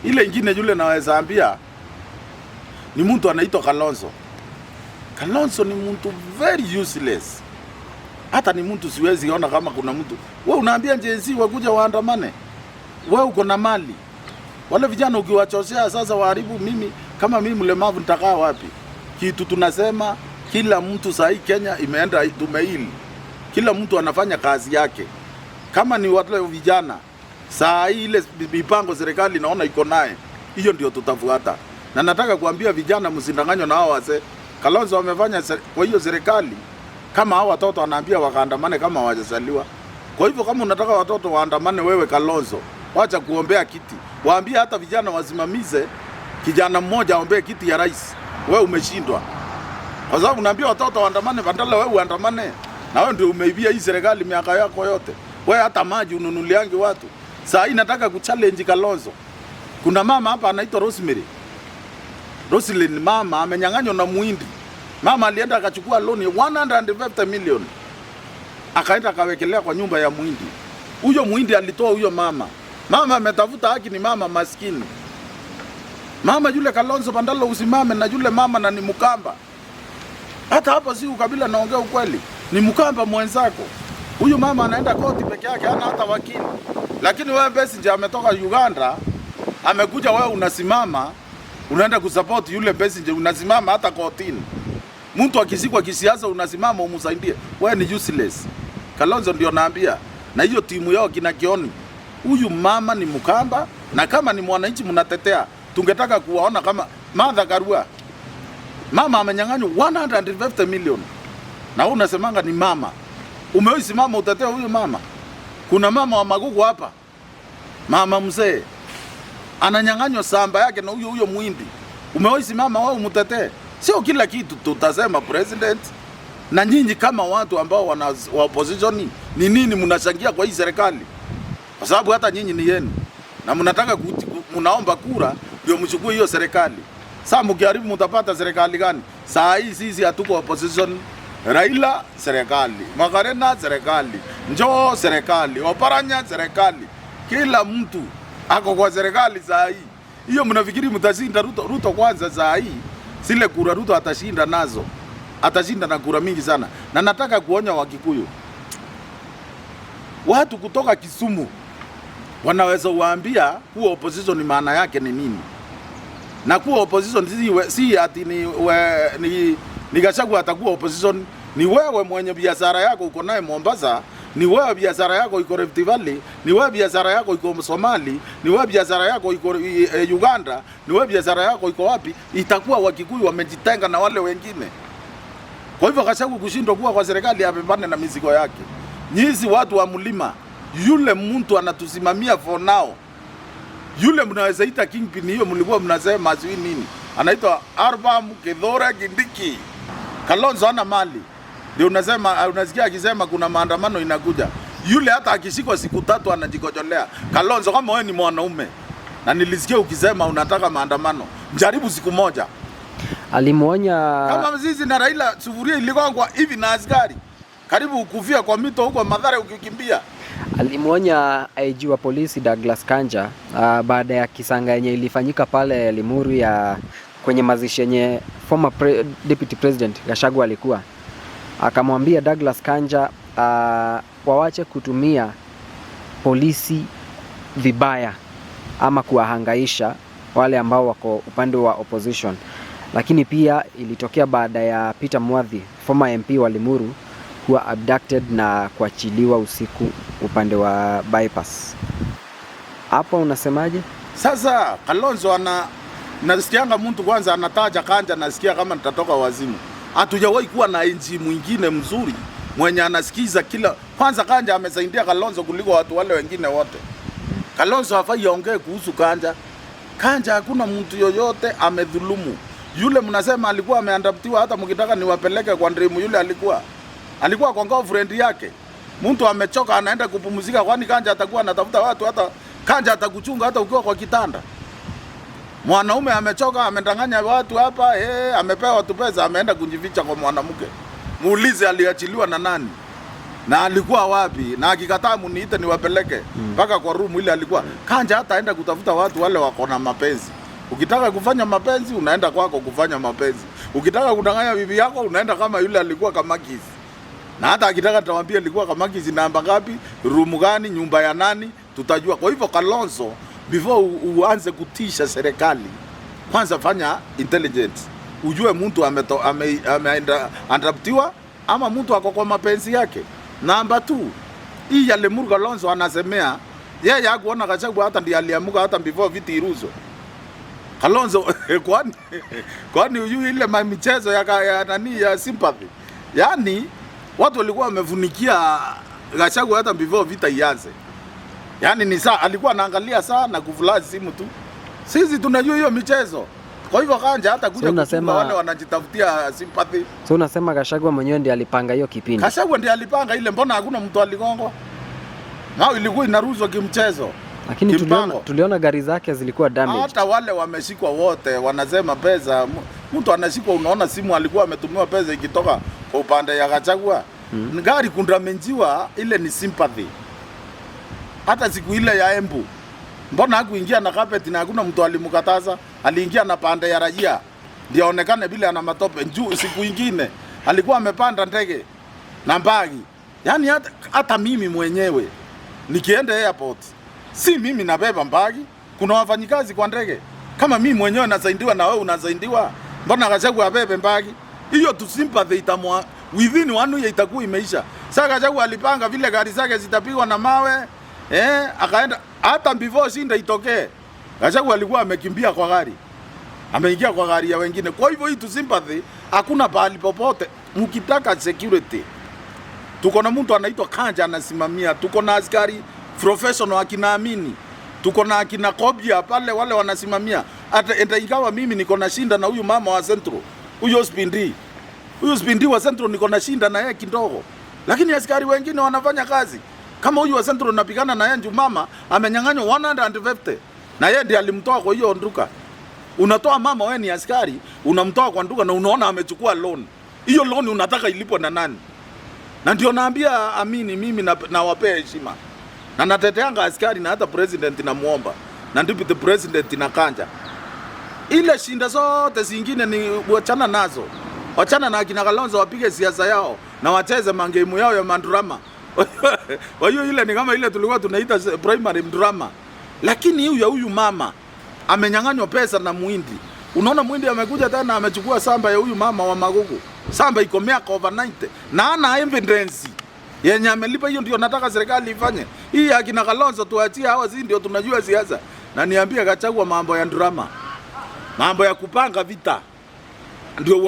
Ile ingine yule naweza ambia ni mtu anaitwa Kalonzo. Kalonzo ni mtu very useless. Hata ni mtu siwezi ona kama kuna mtu. Wewe unaambia jenzi wakuja waandamane. Wewe uko na mali. Wale vijana ukiwachoshea sasa waharibu, mimi kama mimi mlemavu nitakaa wapi? Kitu tunasema kila mtu sahi Kenya imeenda tumeili. Kila mtu anafanya kazi yake. Kama ni wale vijana sahi ile mipango serikali naona iko naye. Hiyo ndio tutafuata. Na nataka kuambia vijana msindanganywe na hao wazee. Kalonzo wamefanya kwa hiyo serikali kama hao watoto wanaambia wakaandamane kama hawajazaliwa. Kwa hivyo kama unataka watoto waandamane, wewe Kalonzo, wacha kuombea kiti. Waambie hata vijana wasimamize kijana mmoja aombee kiti ya rais. Wewe umeshindwa. Kwa sababu unaambia watoto waandamane badala wewe uandamane. Na wewe ndio umeibia hii serikali miaka yako yote. Wewe hata maji ununuliange watu. Sasa hii nataka kuchallenge Kalonzo. Kuna mama hapa anaitwa Rosemary. Roselyn, mama amenyang'anywa na Muhindi. Mama alienda akachukua loan ya 150 million. Akaenda akawekelea kwa nyumba ya Muhindi. Huyo Muhindi alitoa huyo mama. Mama ametafuta haki, ni mama maskini. Mama yule Kalonzo bandalo usimame na yule mama na ni Mkamba. Hata hapo si ukabila, naongea ukweli. Ni Mkamba mwenzako. Huyo mama anaenda koti peke yake, hana hata wakili. Lakini wewe Besigye ametoka Uganda, amekuja, wewe unasimama, unaenda kusupport yule Besigye, unasimama hata kotini. Mtu akisikwa kisiasa unasimama umsaidie. Wewe ni useless. Kalonzo ndio naambia. Na hiyo timu yao kina Kioni. Huyu mama ni Mkamba, na kama ni mwananchi mnatetea, tungetaka kuwaona kama Martha Karua. Mama amenyang'anywa 150 million. Na wewe unasemanga ni mama. Umewahi mama utetea huyu mama? Kuna mama wa Magugu hapa. Mama mzee ananyang'anywa samba yake na huyo Muhindi. Umewahi mama wao mtetee? Sio kila kitu tutasema president. Na nyinyi kama watu ambao wa opposition, ni nini mnachangia kwa hii serikali? Kwa sababu hata nyinyi ni yenu. Na mnataka mnaomba kura ndio mchukue hiyo serikali. Sasa mkiharibu mtapata serikali gani? Saa hii sisi hatuko opposition. Raila serikali, Makarena serikali, Njoo serikali, Oparanya serikali. Kila mtu ako kwa serikali saa hii. Hiyo mnafikiri mtashinda Ruto kwanza saa hii? Sile kura Ruto atashinda nazo. Atashinda na kura mingi sana. Na nataka kuonya Wakikuyu. Watu kutoka Kisumu wanaweza waambia kuwa opposition maana yake ni nini. Na kuwa opposition si ati ni Gachagua atakuwa opposition. Ni wewe mwenye biashara yako uko naye Mombasa, ni wewe biashara yako iko Rift Valley, ni wewe biashara yako iko Somali, ni wewe biashara yako iko Uganda, ni wewe biashara yako iko wapi, itakuwa Wakikuyu wamejitenga na wale wengine. Kwa hivyo Gachagua kushindwa kuwa kwa serikali apambane na mizigo yake. Nyinyi watu wa mlima, yule mtu anatusimamia for now. Yule mnaweza ita kingpin, hiyo mlikuwa mnasema sio nini? Anaitwa Arbam Kidhora Kindiki. Kalonzo ana mali. Ndio unasema, unasikia akisema kuna maandamano inakuja. Yule hata akishikwa siku 3 anajikojolea. Kalonzo, kama wewe ni mwanaume na nilisikia ukisema unataka maandamano, jaribu siku moja. Alimuonya kama Mzizi na Raila, sufuria iligongwa hivi na askari. Karibu kufia kwa mito huko Mathare ukikimbia. Alimuonya IG wa polisi Douglas Kanja baada ya kisanga yenye ilifanyika pale Limuru ya kwenye mazishi yenye former deputy president Gachagua alikuwa. Akamwambia Douglas Kanja wawache kutumia polisi vibaya ama kuwahangaisha wale ambao wako upande wa opposition. Lakini pia ilitokea baada ya Peter Mwathi, former MP wa Limuru, kuwa abducted na kuachiliwa usiku upande wa bypass. Hapo unasemaje? Sasa Kalonzo nasikianga mtu kwanza anataja Kanja, nasikia kama nitatoka wazimu. Hatujawahi kuwa na inji mwingine mzuri mwenye anasikiza kila. Kwanza Kanja amesaidia Kalonzo kuliko watu wale wengine wote. Kalonzo hafai aongee kuhusu Kanja. Kanja hakuna mtu yoyote amedhulumu. Yule mnasema alikuwa ameandaptiwa, hata mkitaka niwapeleke kwa Ndrimu, yule alikuwa kwa girlfriend yake. Mtu amechoka anaenda kupumzika, kwani Kanja atakuwa anatafuta watu? Hata Kanja atakuchunga hata ukiwa kwa kitanda. Mwanaume amechoka, amedanganya watu hapa, amepewa watu pesa, ameenda kujificha kwa mwanamke. Muulize aliachiliwa na nani? Na alikuwa wapi? Na akikataa muniite niwapeleke mpaka kwa room ile alikuwa. Kanja hata aenda kutafuta watu wale wako na mapenzi. Ukitaka kufanya mapenzi unaenda kwako kufanya mapenzi. Ukitaka kudanganya bibi yako unaenda kama yule alikuwa Kamakizi. Na hata akitaka tawambia alikuwa Kamakizi namba ngapi, room gani, nyumba ya nani, tutajua. Kwa hivyo Kalonzo, before uanze kutisha serikali, kwanza fanya intelligence. Ujue mtu ameandaptiwa ama mtu ako kwa mapenzi yake. Namba 2, hii ya Lemuru Kalonzo anasemea yeye hakuona Gachagua hata ndiye aliamuka hata before viti iruzo. Kalonzo kwani huyu ile michezo ya nani ya sympathy. Yaani watu walikuwa wamevunikia Gachagua hata before vita ianze. Yaani ni saa alikuwa anaangalia saa na kuflash simu tu. Sisi tunajua hiyo michezo. Kwa hivyo Kanja hata kuja kusema wale wanajitafutia sympathy. So unasema Gachagua mwenyewe ndiye alipanga hiyo kipindi. Gachagua ndiye alipanga ile, mbona hakuna mtu aligongwa? Nao ilikuwa inarushwa kimchezo. Lakini tuliona gari zake zilikuwa damaged. Hata wale wameshikwa wote wanasema pesa. Mtu anashikwa, unaona simu alikuwa ametumiwa pesa ikitoka kwa upande ya Gachagua. Gari kundamenjiwa ile ni sympathy. Hata siku ile ya Embu, mbona hakuingia na carpet na hakuna mtu alimkataza? Aliingia na pande ya raia ndio aonekane bila ana matope. Njoo siku nyingine alikuwa amepanda ndege na mbagi. Yaani hata mimi mwenyewe nikienda airport, si mimi nabeba mbagi, kuna wafanyikazi kwa ndege. Kama mimi mwenyewe nasaidiwa na wewe unasaidiwa, mbona Gachagua abebe mbagi? Hiyo tu sympathy itamwa within 1 year itakuwa imeisha. Sasa Gachagua alipanga vile gari zake zitapigwa na mawe, akaenda hata before shinda itokee. Gachagua alikuwa amekimbia kwa gari. Ameingia kwa gari ya wengine. Kwa hivyo hii tu sympathy hakuna pahali popote. Mkitaka security, tuko na mtu anaitwa Kanja anasimamia, tuko na askari professional akina Amini, tuko na akina Kobia pale wale wanasimamia. Hata ingawa mimi niko na shinda na huyu mama wa Central, huyo Spindi wa Central niko na shinda na yeye kidogo, lakini askari wengine wanafanya kazi. Kama huyu wa Central napigana na yeye, mama amenyang'anywa 150 na yeye ndiye alimtoa kwa hiyo nduka. Unatoa mama, wewe ni askari, unamtoa kwa nduka na unaona amechukua loan. Hiyo loan unataka ilipwe na nani? Na ndio naambia Amini, mimi nawapea heshima. Na nateteanga askari na hata president namuomba. Na deputy president na Kanja. Ile shinda zote zingine ni wachana nazo. Wachana na akina Kalonzo wapige siasa yao na wacheze mangemu yao ya mandrama. Kwa hiyo ile ni kama ile tulikuwa tunaita primary drama. Lakini huyu mama amenyang'anywa pesa na Muhindi. Unaona Muhindi amekuja tena amechukua samba ya huyu mama wa Magugu. Samba iko miaka over 90 na ana evidence yenye amelipa. Hiyo ndio nataka serikali ifanye. Hii akina Kalonzo tuachie hawa, si ndio tunajua siasa. Na niambia Gachagua mambo ya drama, mambo ya kupanga vita ndio